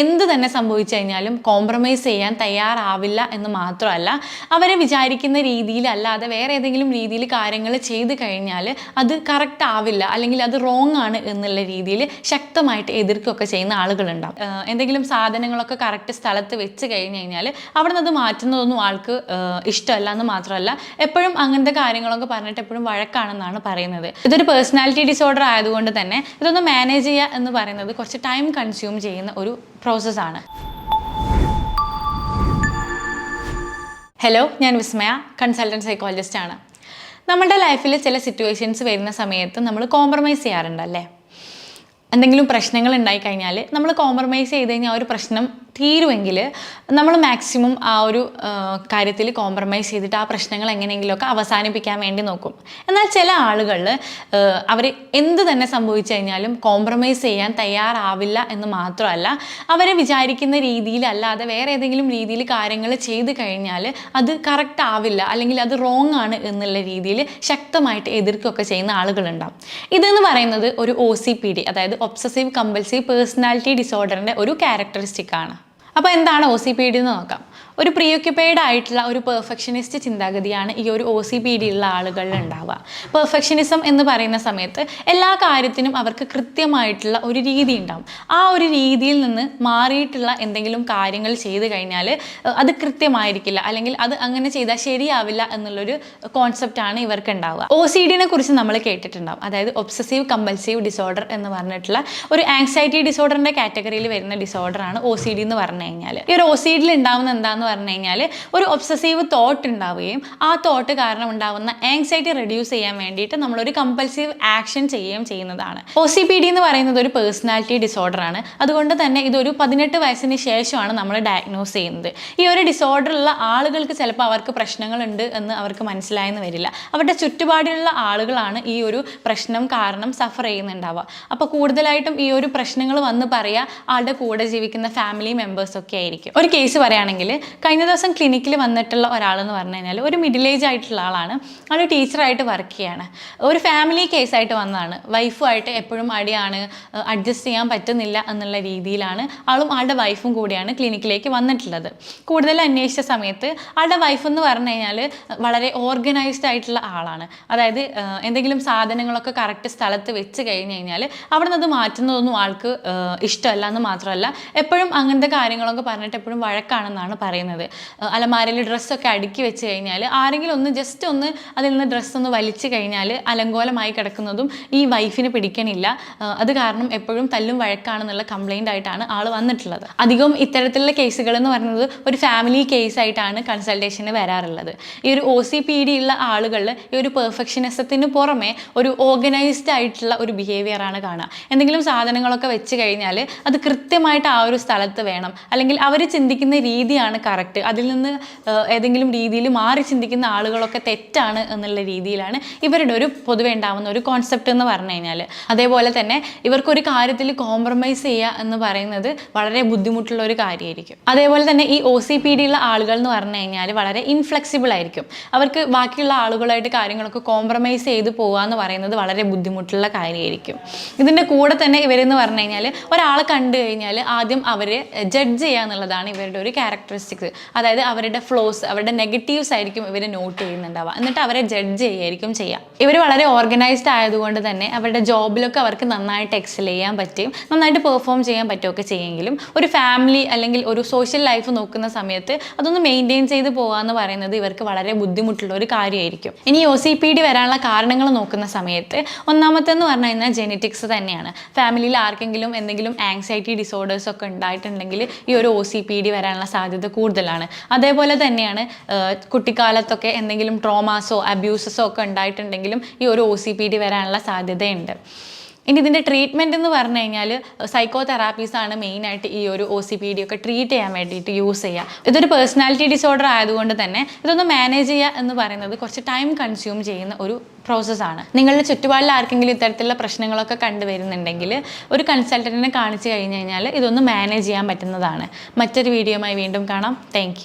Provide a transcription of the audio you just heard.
എന്ത് തന്നെ സംഭവിച്ചു കഴിഞ്ഞാലും കോംപ്രമൈസ് ചെയ്യാൻ തയ്യാറാവില്ല എന്ന് മാത്രമല്ല, അവരെ വിചാരിക്കുന്ന രീതിയിലല്ലാതെ വേറെ ഏതെങ്കിലും രീതിയിൽ കാര്യങ്ങൾ ചെയ്ത് കഴിഞ്ഞാൽ അത് കറക്റ്റ് ആവില്ല, അല്ലെങ്കിൽ അത് റോങ് ആണ് എന്നുള്ള രീതിയിൽ ശക്തമായിട്ട് എതിർക്കുകയൊക്കെ ചെയ്യുന്ന ആളുകളുണ്ടാവും. എന്തെങ്കിലും സാധനങ്ങളൊക്കെ കറക്റ്റ് സ്ഥലത്ത് വെച്ച് കഴിഞ്ഞ് കഴിഞ്ഞാൽ അവിടെ നിന്ന് അത് മാറ്റുന്നതൊന്നും ആൾക്ക് ഇഷ്ടമല്ല എന്ന് മാത്രമല്ല, എപ്പോഴും അങ്ങനത്തെ കാര്യങ്ങളൊക്കെ പറഞ്ഞിട്ട് എപ്പോഴും വഴക്കാണെന്നാണ് പറയുന്നത്. ഇതൊരു പേഴ്സണാലിറ്റി ഡിസോർഡർ ആയതുകൊണ്ട് തന്നെ ഇതൊന്ന് മാനേജ് ചെയ്യുക എന്ന് പറയുന്നത് കുറച്ച് ടൈം കൺസ്യൂം ചെയ്യുന്ന ഒരു പ്രോസസ്സാണ്. ഹലോ, ഞാൻ വിസ്മയ, കൺസൾട്ടൻറ്റ് സൈക്കോളജിസ്റ്റ് ആണ്. നമ്മുടെ ലൈഫിൽ ചില സിറ്റുവേഷൻസ് വരുന്ന സമയത്ത് നമ്മൾ കോംപ്രമൈസ് ചെയ്യാറുണ്ടല്ലേ? എന്തെങ്കിലും പ്രശ്നങ്ങൾ ഉണ്ടായിക്കഴിഞ്ഞാൽ നമ്മൾ കോംപ്രമൈസ് ചെയ്ത് കഴിഞ്ഞാൽ ആ ഒരു പ്രശ്നം തീരുമെങ്കിൽ നമ്മൾ മാക്സിമം ആ ഒരു കാര്യത്തിൽ കോംപ്രമൈസ് ചെയ്തിട്ട് ആ പ്രശ്നങ്ങൾ എങ്ങനെയെങ്കിലുമൊക്കെ അവസാനിപ്പിക്കാൻ വേണ്ടി നോക്കും. എന്നാൽ ചില ആളുകളിൽ അവർ എന്ത് തന്നെ സംഭവിച്ചു കഴിഞ്ഞാലും കോംപ്രമൈസ് ചെയ്യാൻ തയ്യാറാവില്ല എന്ന് മാത്രമല്ല, അവരെ വിചാരിക്കുന്ന രീതിയിലല്ലാതെ വേറെ ഏതെങ്കിലും രീതിയിൽ കാര്യങ്ങൾ ചെയ്ത് കഴിഞ്ഞാൽ അത് കറക്റ്റ് ആവില്ല, അല്ലെങ്കിൽ അത് റോങ് ആണ് എന്നുള്ള രീതിയിൽ ശക്തമായിട്ട് എതിർക്കുകയൊക്കെ ചെയ്യുന്ന ആളുകളുണ്ടാവും. ഇതെന്ന് പറയുന്നത് ഒരു OCPD, അതായത് ഒബ്സസീവ് കമ്പൽസീവ് പേഴ്സണാലിറ്റി ഡിസോർഡറിൻ്റെ ഒരു ക്യാരക്ടറിസ്റ്റിക് ആണ്. അപ്പോൾ എന്താണ് OCPD എന്ന് നോക്കാം. ഒരു പ്രീഒക്യുപ്പൈഡ് ആയിട്ടുള്ള ഒരു പെർഫെക്ഷനിസ്റ്റ് ചിന്താഗതിയാണ് ഈ ഒരു OCPD ഉള്ള ആളുകളിൽ ഉണ്ടാവുക. പെർഫെക്ഷനിസം എന്ന് പറയുന്ന സമയത്ത് എല്ലാ കാര്യത്തിനും അവർക്ക് കൃത്യമായിട്ടുള്ള ഒരു രീതി ഉണ്ടാവും. ആ ഒരു രീതിയിൽ നിന്ന് മാറിയിട്ടുള്ള എന്തെങ്കിലും കാര്യങ്ങൾ ചെയ്ത് കഴിഞ്ഞാൽ അത് കൃത്യമായിരിക്കില്ല, അല്ലെങ്കിൽ അത് അങ്ങനെ ചെയ്താൽ ശരിയാവില്ല എന്നുള്ളൊരു കോൺസെപ്റ്റാണ് ഇവർക്ക് ഉണ്ടാവുക. OCDനെ കുറിച്ച് നമ്മൾ കേട്ടിട്ടുണ്ടാവും, അതായത് ഒബ്സസീവ് കമ്പൽസീവ് ഡിസോർഡർ എന്ന് പറഞ്ഞിട്ടുള്ള ഒരു ആങ്സൈറ്റി ഡിസോർഡറിൻ്റെ കാറ്റഗറിയിൽ വരുന്ന ഡിസോർഡറാണ് OCD എന്ന് പറഞ്ഞു കഴിഞ്ഞാൽ. ഈ ഒരു OCDയിൽ ഉണ്ടാവുന്ന എന്താണെന്ന് പറഞ്ഞു കഴിഞ്ഞാൽ ഒരു ഒബ്സസീവ് തോട്ട് ഉണ്ടാവുകയും ആ തോട്ട് കാരണം ഉണ്ടാവുന്ന ആങ്സൈറ്റി റെഡ്യൂസ് ചെയ്യാൻ വേണ്ടിയിട്ട് നമ്മളൊരു കമ്പൽസീവ് ആക്ഷൻ ചെയ്യുകയും ചെയ്യുന്നതാണ്. OCPD എന്ന് പറയുന്നത് ഒരു പേഴ്സണാലിറ്റി ഡിസോർഡറാണ്. അതുകൊണ്ട് തന്നെ ഇതൊരു 18 വയസ്സിന് ശേഷമാണ് നമ്മൾ ഡയഗ്നോസ് ചെയ്യുന്നത്. ഈ ഒരു ഡിസോർഡറുള്ള ആളുകൾക്ക് ചിലപ്പോൾ അവർക്ക് പ്രശ്നങ്ങളുണ്ട് എന്ന് അവർക്ക് മനസ്സിലായെന്ന് വരില്ല. അവരുടെ ചുറ്റുപാടിലുള്ള ആളുകളാണ് ഈ ഒരു പ്രശ്നം കാരണം സഫർ ചെയ്യുന്നുണ്ടാവുക. അപ്പോൾ കൂടുതലായിട്ടും ഈ ഒരു പ്രശ്നങ്ങൾ വന്ന് പറയുക ആളുടെ കൂടെ ജീവിക്കുന്ന ഫാമിലി മെമ്പേഴ്സൊക്കെ ആയിരിക്കും. ഒരു കേസ് പറയുകയാണെങ്കിൽ, കഴിഞ്ഞ ദിവസം ക്ലിനിക്കിൽ വന്നിട്ടുള്ള ഒരാളെന്ന് പറഞ്ഞു കഴിഞ്ഞാൽ ഒരു മിഡിൽ ഏജ് ആയിട്ടുള്ള ആളാണ്. ആൾ ടീച്ചറായിട്ട് വർക്ക് ചെയ്യാണ്. ഒരു ഫാമിലി കേസായിട്ട് വന്നതാണ്. വൈഫുമായിട്ട് എപ്പോഴും അടിയാണ്, അഡ്ജസ്റ്റ് ചെയ്യാൻ പറ്റുന്നില്ല എന്നുള്ള രീതിയിലാണ് ആളും ആളുടെ വൈഫും കൂടിയാണ് ക്ലിനിക്കിലേക്ക് വന്നിട്ടുള്ളത്. കൂടുതൽ അന്വേഷിച്ച സമയത്ത് ആളുടെ വൈഫ് എന്ന് പറഞ്ഞു കഴിഞ്ഞാൽ വളരെ ഓർഗനൈസ്ഡ് ആയിട്ടുള്ള ആളാണ്. അതായത് എന്തെങ്കിലും സാധനങ്ങളൊക്കെ കറക്റ്റ് സ്ഥലത്ത് വെച്ച് കഴിഞ്ഞ് കഴിഞ്ഞാൽ അവിടെ നിന്ന് അത് മാറ്റുന്നതൊന്നും ആൾക്ക് ഇഷ്ടമല്ല എന്ന് മാത്രമല്ല, എപ്പോഴും അങ്ങനത്തെ കാര്യങ്ങളൊക്കെ പറഞ്ഞിട്ട് എപ്പോഴും വഴക്കാണെന്നാണ് പറയുന്നത്. അലമാരയിൽ ഡ്രസ്സൊക്കെ അടുക്കി വെച്ച് കഴിഞ്ഞാൽ ആരെങ്കിലും ഒന്ന് ജസ്റ്റ് ഒന്ന് അതിൽ നിന്ന് ഡ്രസ്സൊന്ന് വലിച്ചു കഴിഞ്ഞാൽ അലങ്കോലമായി കിടക്കുന്നതും ഈ വൈഫിന് പിടിക്കണില്ല. അത് കാരണം എപ്പോഴും തല്ലും വഴക്കാണെന്നുള്ള കംപ്ലൈൻ്റ് ആയിട്ടാണ് ആൾ വന്നിട്ടുള്ളത്. അധികവും ഇത്തരത്തിലുള്ള കേസുകൾ എന്ന് പറയുന്നത് ഒരു ഫാമിലി കേസായിട്ടാണ് കൺസൾട്ടേഷന് വരാറുള്ളത്. ഈ ഒരു OCPD ഉള്ള ആളുകളിൽ ഈ ഒരു പെർഫെക്ഷനിസത്തിന് പുറമെ ഒരു ഓർഗനൈസ്ഡ് ആയിട്ടുള്ള ഒരു ബിഹേവിയറാണ് കാണുക. എന്തെങ്കിലും സാധനങ്ങളൊക്കെ വെച്ച് കഴിഞ്ഞാൽ അത് കൃത്യമായിട്ട് ആ ഒരു സ്ഥലത്ത് വേണം, അല്ലെങ്കിൽ അവർ ചിന്തിക്കുന്ന രീതിയാണ് കറക്റ്റ്, അതിൽ നിന്ന് ഏതെങ്കിലും രീതിയിൽ മാറി ചിന്തിക്കുന്ന ആളുകളൊക്കെ തെറ്റാണ് എന്നുള്ള രീതിയിലാണ് ഇവരുടെ ഒരു പൊതുവെ ഉണ്ടാവുന്ന ഒരു കോൺസെപ്റ്റ് എന്ന് പറഞ്ഞു കഴിഞ്ഞാൽ. അതേപോലെ തന്നെ ഇവർക്കൊരു കാര്യത്തിൽ കോംപ്രമൈസ് ചെയ്യുക എന്ന് പറയുന്നത് വളരെ ബുദ്ധിമുട്ടുള്ള ഒരു കാര്യമായിരിക്കും. അതേപോലെ തന്നെ ഈ OCPD ഉള്ള ആളുകൾ എന്ന് പറഞ്ഞു കഴിഞ്ഞാൽ വളരെ ഇൻഫ്ലെക്സിബിൾ ആയിരിക്കും. അവർക്ക് ബാക്കിയുള്ള ആളുകളായിട്ട് കാര്യങ്ങളൊക്കെ കോംപ്രമൈസ് ചെയ്ത് പോകുക എന്ന് പറയുന്നത് വളരെ ബുദ്ധിമുട്ടുള്ള കാര്യമായിരിക്കും. ഇതിൻ്റെ കൂടെ തന്നെ ഇവരെന്ന് പറഞ്ഞു കഴിഞ്ഞാൽ ഒരാളെ കണ്ടു കഴിഞ്ഞാൽ ആദ്യം അവരെ ജഡ്ജ് ചെയ്യുക എന്നുള്ളതാണ് ഇവരുടെ ഒരു ക്യാരക്ടറിസ്റ്റിക്സ്. അതായത് അവരുടെ ഫ്ലോസ്, അവരുടെ നെഗറ്റീവ്സ് ആയിരിക്കും ഇവർ നോട്ട് ചെയ്യുന്നുണ്ടാവുക, എന്നിട്ട് അവരെ ജഡ്ജ് ചെയ്യുകയായിരിക്കും ചെയ്യുക. ഇവർ വളരെ ഓർഗനൈസ്ഡ് ആയതുകൊണ്ട് തന്നെ അവരുടെ ജോബിലൊക്കെ അവർക്ക് നന്നായിട്ട് എക്സൽ ചെയ്യാൻ പറ്റും, നന്നായിട്ട് പെർഫോം ചെയ്യാൻ പറ്റുമൊക്കെ ചെയ്യുമെങ്കിലും ഒരു ഫാമിലി അല്ലെങ്കിൽ ഒരു സോഷ്യൽ ലൈഫ് നോക്കുന്ന സമയത്ത് അതൊന്ന് മെയിൻറ്റെയിൻ ചെയ്ത് പോകുക എന്ന് പറയുന്നത് ഇവർക്ക് വളരെ ബുദ്ധിമുട്ടുള്ള ഒരു കാര്യമായിരിക്കും. ഇനി OCPD വരാനുള്ള കാരണങ്ങൾ നോക്കുന്ന സമയത്ത് ഒന്നാമത്തെന്ന് പറഞ്ഞു കഴിഞ്ഞാൽ ജെനറ്റിക്സ് തന്നെയാണ്. ഫാമിലിയിൽ ആർക്കെങ്കിലും എന്തെങ്കിലും ആങ്സൈറ്റി ഡിസോർഡേഴ്സ് ഒക്കെ ഉണ്ടായിട്ടുണ്ടെങ്കിൽ ഈ ഒരു OCPD വരാനുള്ള സാധ്യത കൂടുതലാണ്. അതേപോലെ തന്നെയാണ് കുട്ടിക്കാലത്തൊക്കെ എന്തെങ്കിലും ട്രോമാസോ അബ്യൂസസോ ഒക്കെ ഉണ്ടായിട്ടുണ്ടെങ്കിലും ഈ ഒരു OCPD വരാനുള്ള സാധ്യതയുണ്ട്. ഇനി ഇതിൻ്റെ ട്രീറ്റ്മെൻറ്റ് എന്ന് പറഞ്ഞു കഴിഞ്ഞാൽ സൈക്കോ തെറാപ്പീസാണ് മെയിനായിട്ട് ഈ ഒരു OCPD ഒക്കെ ട്രീറ്റ് ചെയ്യാൻ വേണ്ടിയിട്ട് യൂസ് ചെയ്യുക. ഇതൊരു പേഴ്സണാലിറ്റി ഡിസോർഡർ ആയതുകൊണ്ട് തന്നെ ഇതൊന്ന് മാനേജ് ചെയ്യുക എന്ന് പറയുന്നത് കുറച്ച് ടൈം കൺസ്യൂം ചെയ്യുന്ന ഒരു പ്രോസസ്സാണ്. നിങ്ങളുടെ ചുറ്റുപാടിൽ ആർക്കെങ്കിലും ഇത്തരത്തിലുള്ള പ്രശ്നങ്ങളൊക്കെ കണ്ടുവരുന്നുണ്ടെങ്കിൽ ഒരു കൺസൾട്ടൻറ്റിനെ കാണിച്ചു കഴിഞ്ഞ് കഴിഞ്ഞാൽ ഇതൊന്ന് മാനേജ് ചെയ്യാൻ പറ്റുന്നതാണ്. മറ്റൊരു വീഡിയോയുമായി വീണ്ടും കാണാം. താങ്ക്